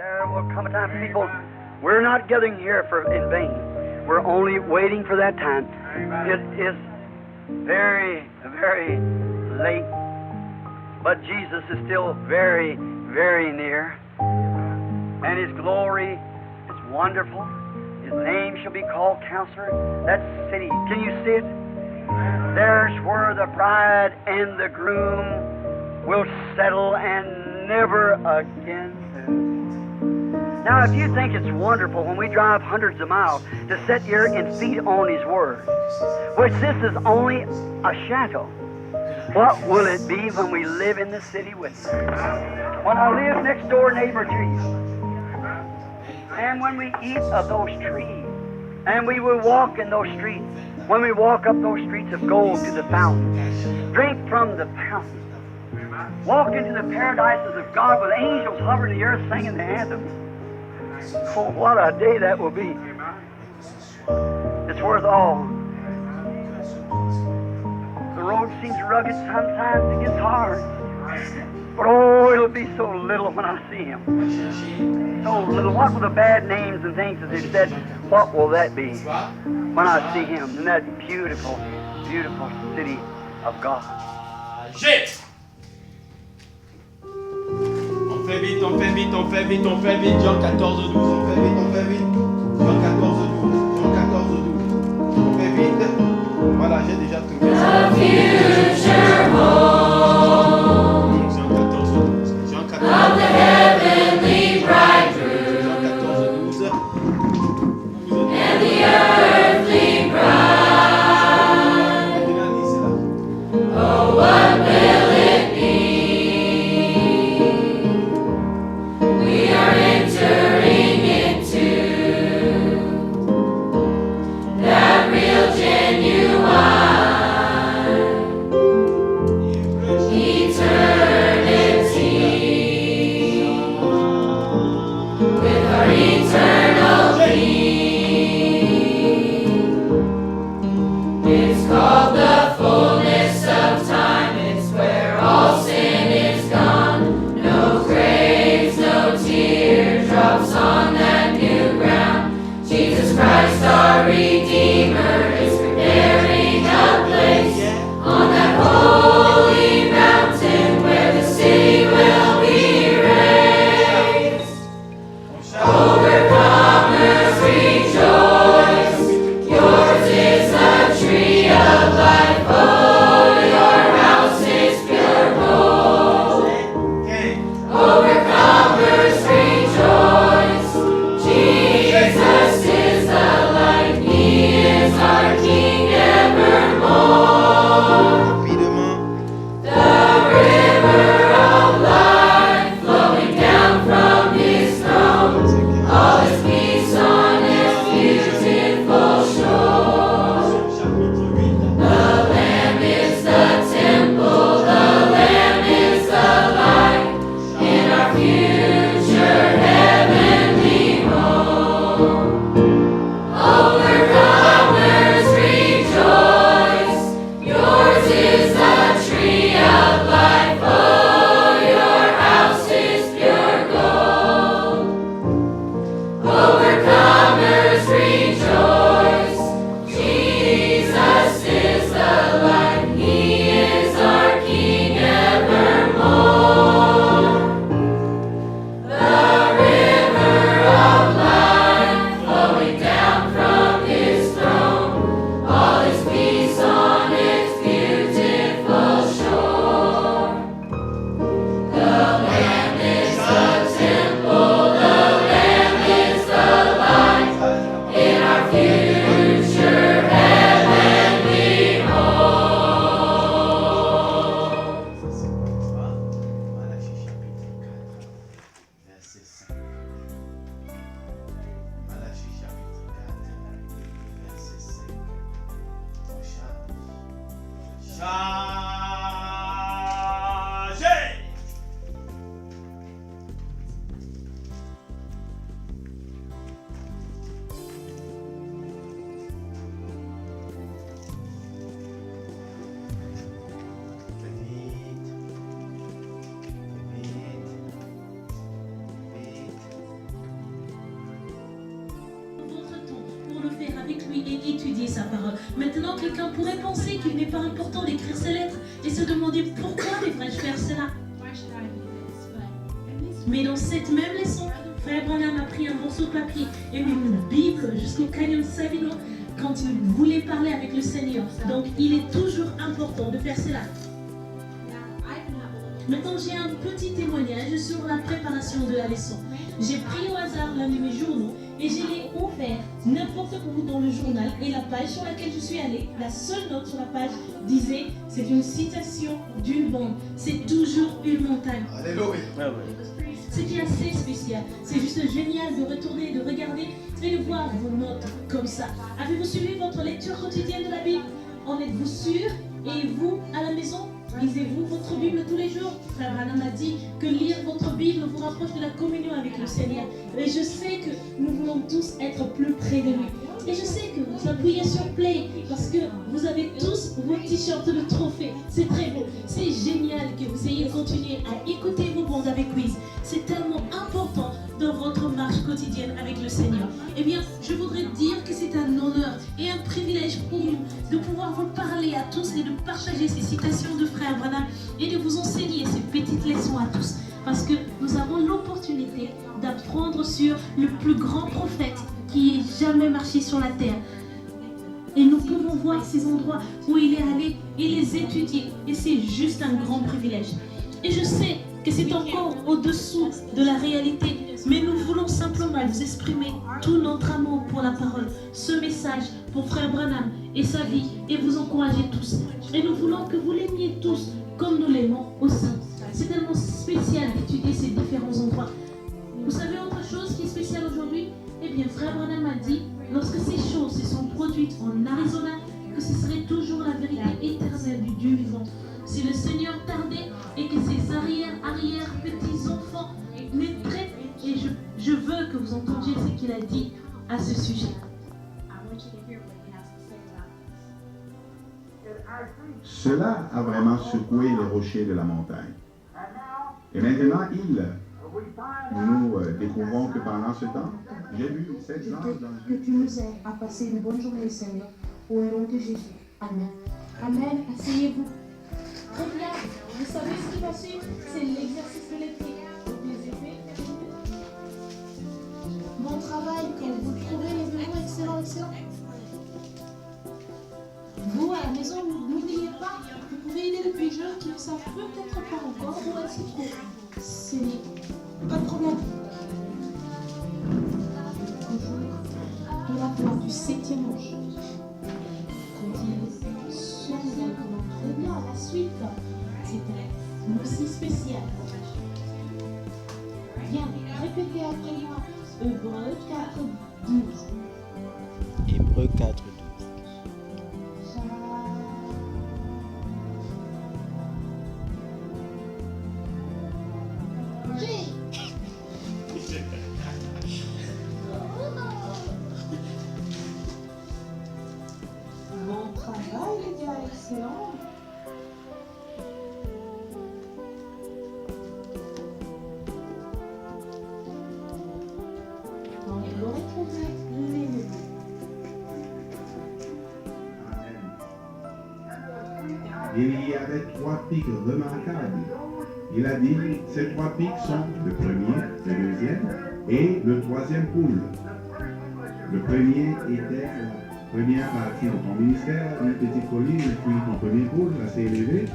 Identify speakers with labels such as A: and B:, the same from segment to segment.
A: There will come a time, people, we're not gathering here in vain. We're only waiting for that time. It is very, very late, but Jesus is still very, very near. And His glory is wonderful. His name shall be called Counselor. That city, can you see it? There's where the bride and the groom will settle and never again move. Now, if you think it's wonderful when we drive hundreds of miles to sit here and feed on His Word, which this is only a shadow, what will it be when we live in the city with Him? When I live next door neighbor to you, and when we eat of those trees, and we will walk in those streets, when we walk up those streets of gold to the fountain, drink from the fountain, walk into the paradises of God with angels hovering the earth singing the anthem. Oh, what a day that will be. It's worth all. The road seems rugged sometimes, it gets hard. But oh, it'll be so little when I see Him. So little. What were the bad names and things that they said? What will that be when I see Him in that beautiful, beautiful city of God?
B: On fait vite, on fait vite, on fait vite, on fait vite. Jean 14, 12, on fait vite, on fait vite. Jean 14, 12, Jean 14, 12. On fait vite. Voilà, j'ai déjà trouvé ça.
C: The future home
B: Jean 14, 12. Jean 14, 12.
C: of the heavenly bridegroom
B: Jean 14, 12.
C: and the earthly bride. Oh, what will it be? We are entering into that real genuine eternity with our eternal King. It's called the fullness of time. It's where all sin is gone. No graves, no teardrops on that new ground. Jesus Christ, our Redeemer, is preparing a place on that holy mountain where the city will be raised. Overcomers rejoice. Yours is the tree of life. Oh, your house is pure gold. Overcomers rejoice. Jesus is the light. He is our King evermore.
B: Rapidement.
C: The river of life flowing down from His throne. All His peace on His beautiful shore.
B: Chapitre 8.
C: The Lamb is the temple. The Lamb is the light in our future.
D: faire avec lui et étudier sa parole. Maintenant, quelqu'un pourrait penser qu'il n'est pas important d'écrire ses lettres et se demander pourquoi devrais-je faire cela. Mais dans cette même leçon, Frère Branham a pris un morceau de papier et mis une Bible jusqu'au canyon Sabino quand il voulait parler avec le Seigneur. Donc il est toujours important de faire cela. Maintenant, j'ai un petit témoignage sur la préparation de la leçon. J'ai pris au hasard l'un de mes journaux et je l'ai ouvert n'importe où dans le journal et la page sur laquelle je suis allée, la seule note sur la page disait c'est une citation d'une bande. C'est toujours une montagne.
B: Alléluia.
D: C'était assez spécial. C'est juste génial de retourner, de regarder et de voir vos notes comme ça. Avez-vous suivi votre lecture quotidienne de la Bible? En êtes-vous sûr? Et vous, à la maison, lisez-vous votre Bible tous les jours? Frère Branham a dit que lire votre Bible vous rapproche de la communion avec le Seigneur. Et je sais que nous voulons tous être plus près de lui. Et je sais que vous appuyez sur Play parce que vous avez tous vos t-shirts de trophée. C'est très beau. C'est génial que vous ayez continué à écouter vos bandes avec Quiz. C'est tellement important dans votre marche quotidienne avec le Seigneur. Eh bien, je voudrais dire que c'est un honneur et un privilège pour nous de pouvoir vous parler à tous et de partager ces citations de Frère Branham et de vous enseigner ces petites leçons à tous. Parce que nous avons l'opportunité d'apprendre sur le plus grand prophète qui ait jamais marché sur la terre. Et nous pouvons voir ces endroits où il est allé et les étudier. Et c'est juste un grand privilège. Et je sais que c'est encore au-dessous de la réalité. Mais nous voulons simplement vous exprimer tout notre amour pour la parole, ce message pour Frère Branham et sa vie, et vous encourager tous. Et nous voulons que vous l'aimiez tous comme nous l'aimons aussi. C'est tellement spécial d'étudier ces différents endroits. Vous savez autre chose qui est spécial aujourd'hui? Eh bien, Frère Branham a dit, lorsque ces choses se sont produites en Arizona, que ce serait toujours la vérité éternelle du Dieu vivant. Si le Seigneur tardait et que ses arrière-petits-enfants naîtraient, et je veux que vous entendiez ce qu'il a dit à ce sujet.
E: Cela a vraiment secoué les rochers de la montagne. Et maintenant, nous découvrons que pendant ce temps, j'ai vu cette anges dans
F: Que tu nous aides à passer une bonne journée, Seigneur, au nom de Jésus. Amen. Amen. Asseyez-vous. Très bien. Vous savez ce qui va suivre? C'est l'exercice de l'été. Bon travail. Quand vous le trouvez, levez-vous. Excellent, excellent. Vous, à la maison, n'oubliez pas, vous pouvez aider les plus jeunes qui ne savent peut-être pas encore où est-ce qu'ils trouvent. C'est pas de problème. De la part du 7e ange. Continue. Surveille très bien la suite. C'est aussi spécial. Bien, répétez après moi. Hébreux 4:12.
G: Hébreux 4:12.
F: Bon travail, les gars, excellent. On l'aurait trouvé, les
E: Il y avait 3 pics remarquables. Il a dit, ces 3 pics sont le premier, le deuxième et le 3e poule. Le premier était la première partie de ton ministère, une petite colline, puis ton premier poule assez élevé.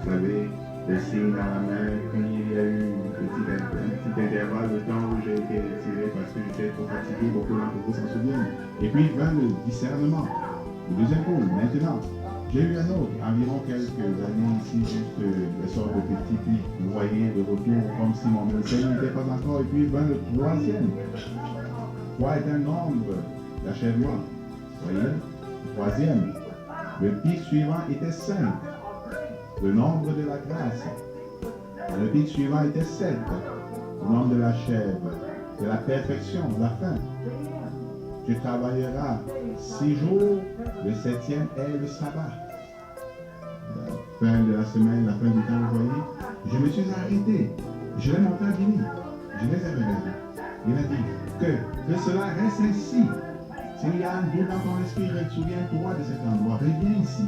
E: Vous savez, le signe dans la main, puis il y a eu un petit intervalle de temps où j'ai été retiré parce que j'étais trop fatigué, beaucoup d'entre vous s'en souviennent. Et puis vint le discernement, le deuxième poule. Maintenant, j'ai eu un autre, environ quelques années ici, juste une sorte de petit pic, vous voyez, de retour, comme si mon ministère n'était pas encore. Et puis vint le 3e. 3 est un nombre d'achèvement. Vous voyez, le 3e. Le pic suivant était 5. Le nombre de la grâce. Le pic suivant était 7. Le nombre de la chèvre, de la perfection, la fin. Tu travailleras 6 jours, le 7e est le sabbat. La fin de la semaine, la fin du temps, vous voyez. Je me suis arrêté. Je l'ai monté à Billy. Je les ai regardés. Il a dit que cela reste ainsi. S'il y a un Dieu dans ton esprit, souviens-toi de cet endroit. Reviens ici.